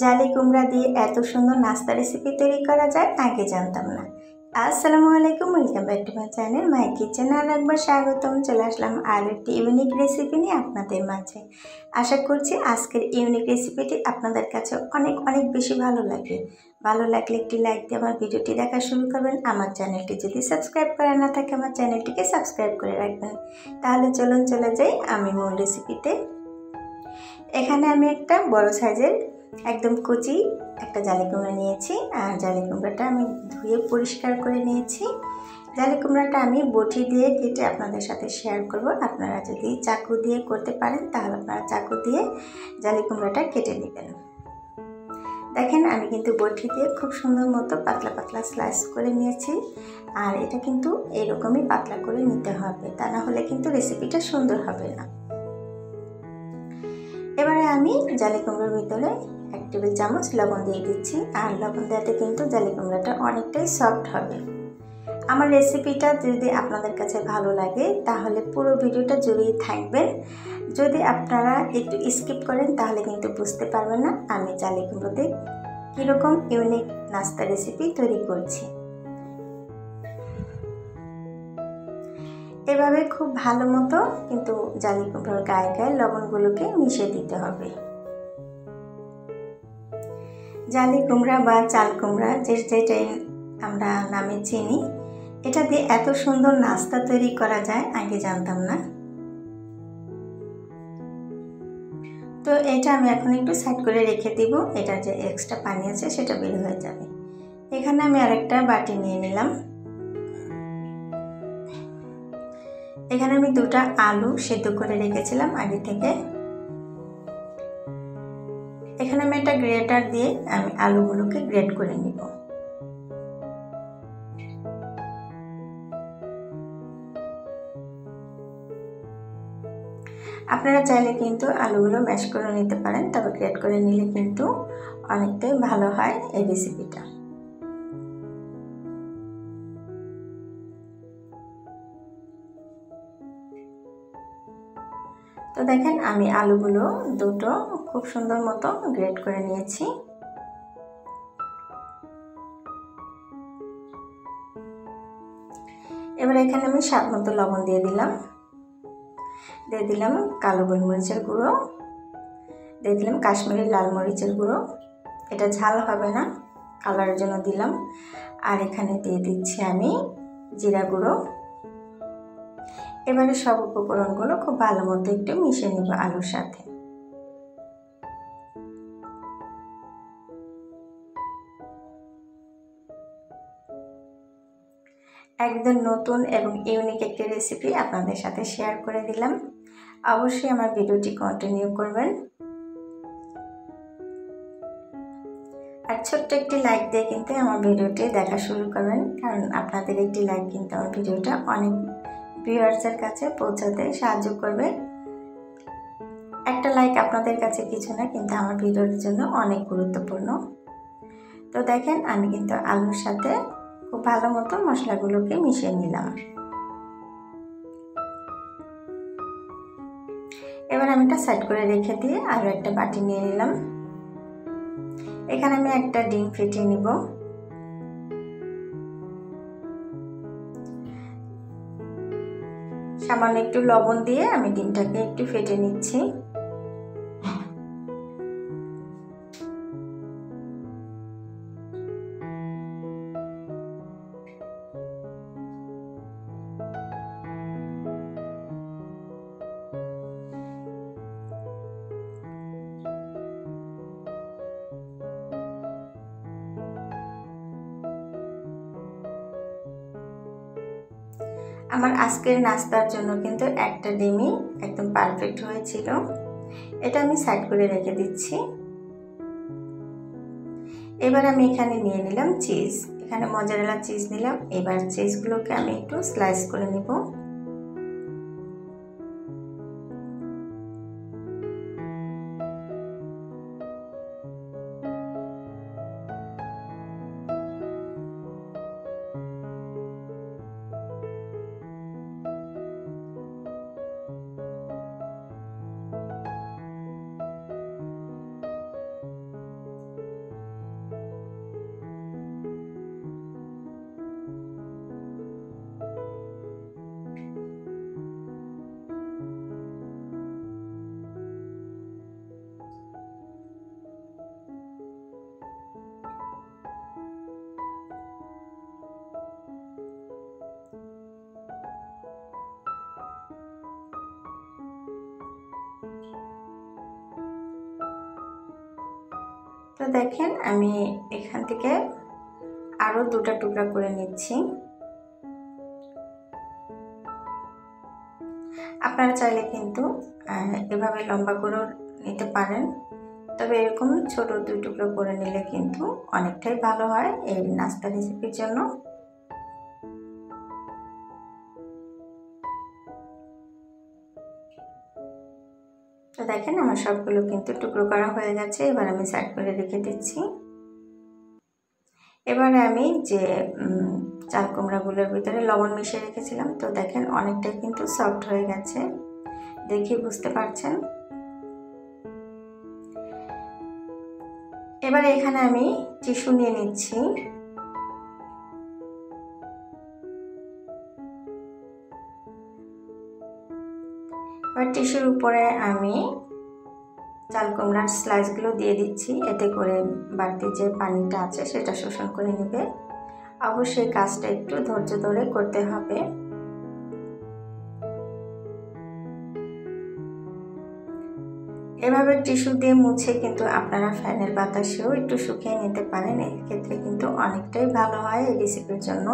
জালি কুমড়া দিয়ে এত সুন্দর নাস্তা রেসিপি তৈরি করা যায় আগে জানতাম না। আসসালামু আলাইকুম, welcome back to my channel my kitchen. আর একবার স্বাগতম। চলে আসলাম আর একটি ইউনিক রেসিপি নিয়ে আপনাদের মাঝে। আশা করছি আজকের ইউনিক রেসিপিটি আপনাদের কাছে অনেক অনেক বেশি ভালো লাগে। ভালো লাগলে একটি লাইক দিয়ে আমার ভিডিওটি দেখা শুরু করবেন। আমার চ্যানেলটি যদি সাবস্ক্রাইব করা না থাকে আমার চ্যানেলটিকে সাবস্ক্রাইব করে রাখবেন। তাহলে চলুন চলে যাই আমি মূল রেসিপিতে। এখানে আমি একটা বড় সাইজের একদম কচি একটা জালি কুমড়া নিয়েছি। আর জালি কুমড়াটা আমি ধুয়ে পরিষ্কার করে নিয়েছি। জালি কুমড়াটা আমি বটি দিয়ে কেটে আপনাদের সাথে শেয়ার করব। আপনারা যদি চাকু দিয়ে করতে পারেন তাহলে আপনারা চাকু দিয়ে জালি কুমড়াটা কেটে নেবেন। দেখেন আমি কিন্তু বটি দিয়ে খুব সুন্দর মতো পাতলা পাতলা স্লাইস করে নিয়েছি। আর এটা কিন্তু এরকমই পাতলা করে নিতে হবে, তা না হলে কিন্তু রেসিপিটা সুন্দর হবে না। এবারে আমি জালি কুমড়োর ভিতরে 1 টেবিল চামচ লবণ দিয়ে দিচ্ছি। আর লবণ দেওয়াতে কিন্তু জালি কুমড়াটা অনেকটাই সফট হবে। আমার রেসিপিটা যদি আপনাদের কাছে ভালো লাগে তাহলে পুরো ভিডিওটা জুড়েই থাকবেন। যদি আপনারা একটু স্কিপ করেন তাহলে কিন্তু বুঝতে পারবেন না আমি জালি কুমড়োতে কীরকম ইউনিক নাস্তা রেসিপি তৈরি করছি। এভাবে খুব ভালো মতো কিন্তু জালি কুমড়োর গায়ে গায়ে লবণগুলোকে মিশিয়ে দিতে হবে। জালি কুমড়া বা চাল কুমড়া যেটাই আমরা নামে চিনি, এটা দিয়ে এত সুন্দর নাস্তা তৈরি করা যায় আগে জানতাম না। তো এটা আমি এখন একটু সাইড করে রেখে দিব। এটা যে এক্সট্রা পানি আছে সেটা বের হয়ে যাবে। এখানে আমি আরেকটা বাটি নিয়ে নিলাম। এখানে আমি 2টা আলু সেদ্ধ করে রেখেছিলাম আগে থেকে। এখানে আমি একটা গ্রেটার দিয়ে আমি আলুগুলোকে গ্রেট করে নিব। আপনারা চাইলে কিন্তু আলুগুলো ম্যাশ করে নিতে পারেন, তবে গ্রেট করে নিলে কিন্তু অনেকটাই ভালো হয় এই রেসিপিটা। তো দেখেন আমি আলুগুলো দুটো খুব সুন্দর মতো গ্রেট করে নিয়েছি। এবার এখানে আমি স্বাদ মতো লবণ দিয়ে দিলাম কালো গোলমরিচের গুঁড়ো, দিয়ে দিলাম কাশ্মীরি লাল মরিচের গুঁড়ো। এটা ঝাল হবে না, কালারের জন্য দিলাম। আর এখানে দিয়ে দিচ্ছি আমি জিরা গুঁড়ো। এবারে সব উপকরণগুলো খুব ভালো মতো একটু মিশিয়ে নেব আলুর সাথে। একদম নতুন এবং ইউনিক একটি রেসিপি আপনাদের সাথে শেয়ার করে দিলাম। অবশ্যই আমার ভিডিওটি কন্টিনিউ করবেন। আর ছোট্ট একটি লাইক দিয়ে কিন্তু আমার ভিডিওটি দেখা শুরু করবেন, কারণ আপনাদের একটি লাইক কিন্তু আমার ভিডিওটা অনেক ভিউয়ার্সের কাছে পৌঁছাতে সাহায্য করবে। একটা লাইক আপনাদের কাছে কিছু না, কিন্তু আমার ভিডিওর জন্য অনেক গুরুত্বপূর্ণ। তো দেখেন আমি কিন্তু আলুর সাথে খুব ভালো মতো মশলাগুলোকে মিশিয়ে নিলাম। এবার আমি এটা সাইড করে রেখে দিয়ে আরও একটা বাটি নিয়ে নিলাম। এখানে আমি একটা ডিম ফেটিয়ে নিব। সামান্য একটু লবণ দিয়ে আমি ডিমটাকে একটু ফেটে নিচ্ছি। আমার আজকের নাস্তার জন্য কিন্তু একটা ডিমই একদম পারফেক্ট হয়েছিল। এটা আমি সাইড করে রেখে দিচ্ছি। এবার আমি এখানে নিয়ে নিলাম চিজ। এখানে মজারেলা চিজ নিলাম। এবার চিজগুলোকে আমি একটু স্লাইস করে নিব। তো দেখেন আমি এখান থেকে আরও দুটা টুকরা করে নিচ্ছি। আপনারা চাইলে কিন্তু এভাবে লম্বা করেও নিতে পারেন, তবে এরকম ছোট 2 টুকরো করে নিলে কিন্তু অনেকটাই ভালো হয় এই নাস্তা রেসিপির জন্য। তো দেখেন আমার সবগুলো কিন্তু টুকরো করা হয়ে গেছে। এবার আমি সাইড করে রেখে দিচ্ছি। এবারে আমি যে চাল কুমড়াগুলোর ভিতরে লবণ মিশিয়ে রেখেছিলাম, তো দেখেন অনেকটাই কিন্তু সফট হয়ে গেছে, দেখে বুঝতে পারছেন। এবারে এখানে আমি টিস্যু নিয়ে নিচ্ছি। এবার টিস্যুর উপরে আমি চাল কুমড়ার স্লাইসগুলো দিয়ে দিচ্ছি, এতে করে বাড়তি যে পানিটা আছে সেটা শোষণ করে নেবে। অবশ্যই কাজটা একটু ধৈর্য ধরে করতে হবে। এভাবে টিস্যু দিয়ে মুছে কিন্তু আপনারা ফ্যানের বাতাসেও একটু শুকিয়ে নিতে পারেন, এক্ষেত্রে কিন্তু অনেকটাই ভালো হয় এই রেসিপির জন্য।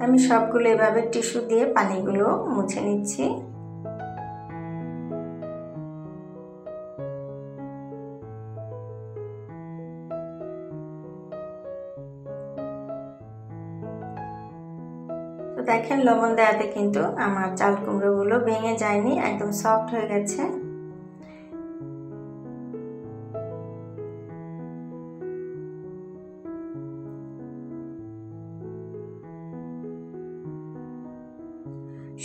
আমি সবগুলো এভাবে টিস্যু দিয়ে পানিগুলো মুছে নিচ্ছি। তো দেখেন লবণ দেওয়াতে কিন্তু আমার চাল কুমড়োগুলো ভেঙে যায়নি, একদম সফট হয়ে গেছে।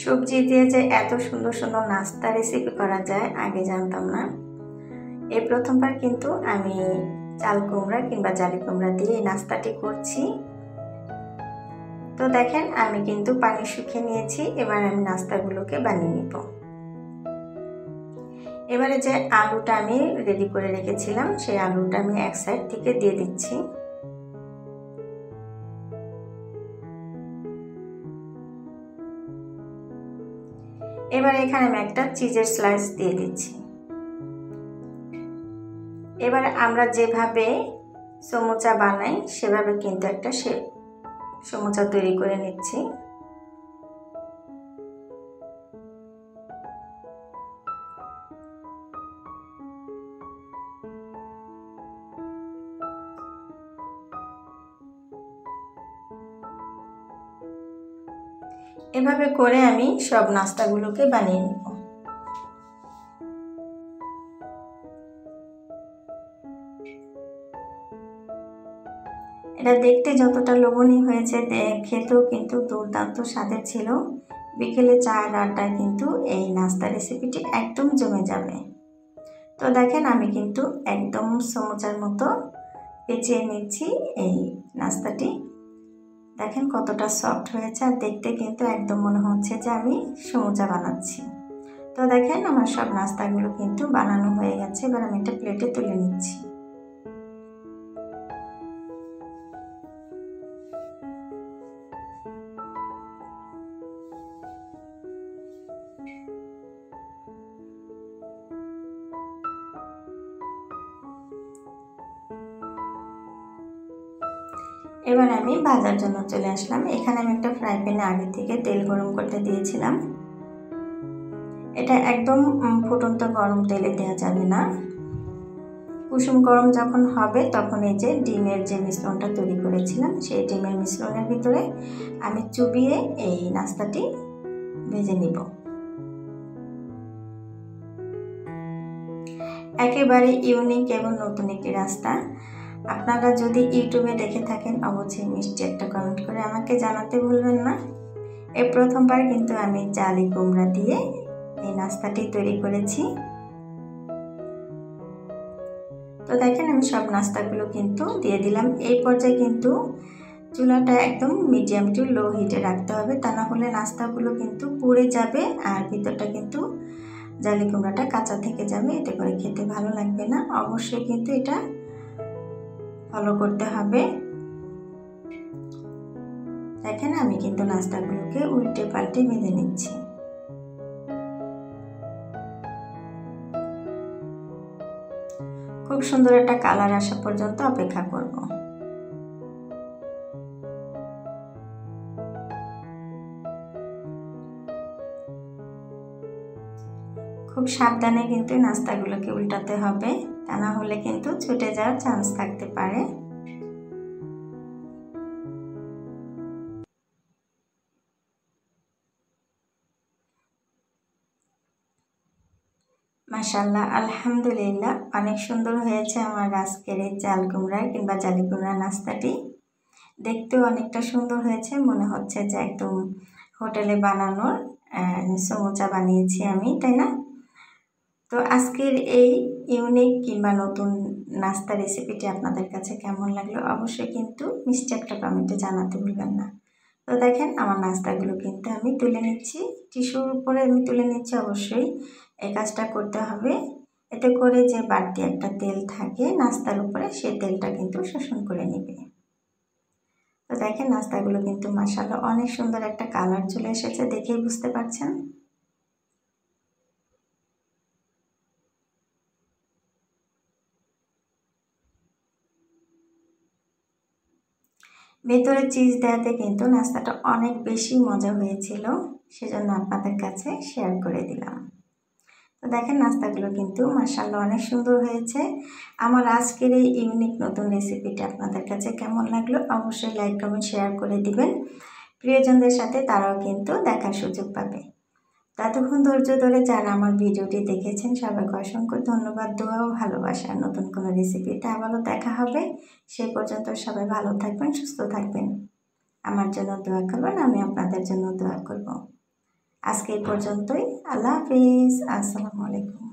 সবজি দিয়ে যে এত সুন্দর সুন্দর নাস্তা রেসিপি করা যায় আগে জানতাম না। এই প্রথমবার কিন্তু আমি চাল কুমড়া কিংবা জালি কুমড়া দিয়ে এই নাস্তাটি করছি। তো দেখেন আমি কিন্তু পানি শুকিয়ে নিয়েছি, এবার আমি নাস্তাগুলোকে বানিয়ে নিব। এবারে যে আলুটা আমি রেডি করে রেখেছিলাম সেই আলুটা আমি এক সাইড থেকে দিয়ে দিচ্ছি। এবার এখানে আমি একটা চিজের স্লাইস দিয়ে দিচ্ছি। এবার আমরা যেভাবে সমোচা বানাই সেভাবে কিন্তু একটা সমোচা তৈরি করে নিচ্ছি। এভাবে করে আমি সব নাস্তাগুলোকে বানিয়ে নেব। এটা দেখতে যতটা লোভনীয় হয়েছে, খেতেও কিন্তু দুর্দান্ত স্বাদের ছিল। বিকেলে চায়ের আড্ডায় কিন্তু এই নাস্তা রেসিপিটি একদম জমে যাবে। তো দেখেন আমি কিন্তু একদম সমোচার মতো পেঁচিয়ে নিচ্ছি এই নাস্তাটি। দেখেন কতটা সফট হয়েছে, আর দেখতে কিন্তু একদম মনে হচ্ছে যে আমি সমোচা বানাচ্ছি। তো দেখেন আমার সব নাস্তাগুলো কিন্তু বানানো হয়ে গেছে। এবার আমি একটা প্লেটে তুলে নিচ্ছি। এবার আমি ভাজার জন্য চলে আসলাম। এখানে আমি একটা ফ্রাই প্যানে আগে থেকে তেল গরম করতে দিয়েছিলাম। এটা একদম ফুটন্ত গরম তেলে দেওয়া যাবে না, কুসুম গরম যখন হবে তখন এই যে ডিমের যে মিশ্রণটা তৈরি করেছিলাম সেই ডিমের মিশ্রণের ভিতরে আমি চুবিয়ে এই নাস্তাটি ভেজে নিব। একেবারে ইউনিক এবং নতুন একটি রাস্তা। আপনারা যদি ইউটিউবে দেখে থাকেন অবশ্যই মিষ্টি একটা কমেন্ট করে আমাকে জানাতে ভুলবেন না। এই প্রথমবার কিন্তু আমি জালি কুমড়া দিয়ে এই নাস্তাটি তৈরি করেছি। তো দেখেন আমি সব নাস্তাগুলো কিন্তু দিয়ে দিলাম। এই পর্যায়ে কিন্তু চুলাটা একদম মিডিয়াম টু লো হিটে রাখতে হবে, তা না হলে নাস্তাগুলো কিন্তু পুড়ে যাবে আর ভিতরটা কিন্তু জালি কুমড়াটা কাঁচা থেকে যাবে, এতে করে খেতে ভালো লাগবে না। অবশ্যই কিন্তু এটা ফলো করতে হবে। দেখেন আমি কিন্তু নাস্তাগুলোকে উল্টে পাল্টে ভেজে নিচ্ছি। খুব সুন্দর একটা কালার আসা পর্যন্ত অপেক্ষা করব। খুব সাবধানে কিন্তু নাস্তাগুলোকে উল্টাতে হবে, তা না হলে কিন্তু ছুটে যাওয়ার চান্স থাকতে পারে। মাশাআল্লাহ, আলহামদুলিল্লাহ, অনেক সুন্দর হয়েছে আমার আজকের এই চাল কুমড়া কিংবা জালি কুমড়া নাস্তাটি। দেখতেও অনেকটা সুন্দর হয়েছে, মনে হচ্ছে যে একদম হোটেলে বানানোর সমুচা বানিয়েছি আমি, তাই না? তো আজকের এই ইউনিক কিংবা নতুন নাস্তা রেসিপিটি আপনাদের কাছে কেমন লাগলো অবশ্যই কিন্তু মিষ্টি একটা কমেন্টে জানাতে ভুলবেন না। তো দেখেন আমার নাস্তাগুলো কিন্তু আমি তুলে নিচ্ছি, টিস্যুর উপরে আমি তুলে নিচ্ছি। অবশ্যই এই কাজটা করতে হবে, এতে করে যে বাড়তি একটা তেল থাকে নাস্তার উপরে সেই তেলটা কিন্তু শোষণ করে নেবে। তো দেখেন নাস্তাগুলো কিন্তু মাশাআল্লাহ অনেক সুন্দর একটা কালার চলে এসেছে, দেখেই বুঝতে পারছেন। ভেতরে চিজ দেওয়াতে কিন্তু নাস্তাটা অনেক বেশি মজা হয়েছিল, সেজন্য আপনাদের কাছে শেয়ার করে দিলাম। তো দেখেন নাস্তাগুলো কিন্তু মাশাআল্লাহ অনেক সুন্দর হয়েছে। আমার আজকের এই ইউনিক নতুন রেসিপিটা আপনাদের কাছে কেমন লাগলো অবশ্যই লাইক কমেন্ট শেয়ার করে দিবেন। প্রিয়জনদের সাথে তারাও কিন্তু দেখার সুযোগ পাবে। ততক্ষণ ধৈর্য ধরে যারা আমার ভিডিওটি দেখেছেন সবাইকে অসংখ্য ধন্যবাদ, দোয়া ও ভালোবাসা। নতুন কোনো রেসিপিতে আবারও দেখা হবে, সেই পর্যন্ত সবাই ভালো থাকবেন, সুস্থ থাকবেন, আমার জন্য দোয়া করবেন, আমি আপনাদের জন্য দোয়া করব। আজকে এই পর্যন্তই, আল্লাহ হাফিজ, আসসালামু আলাইকুম।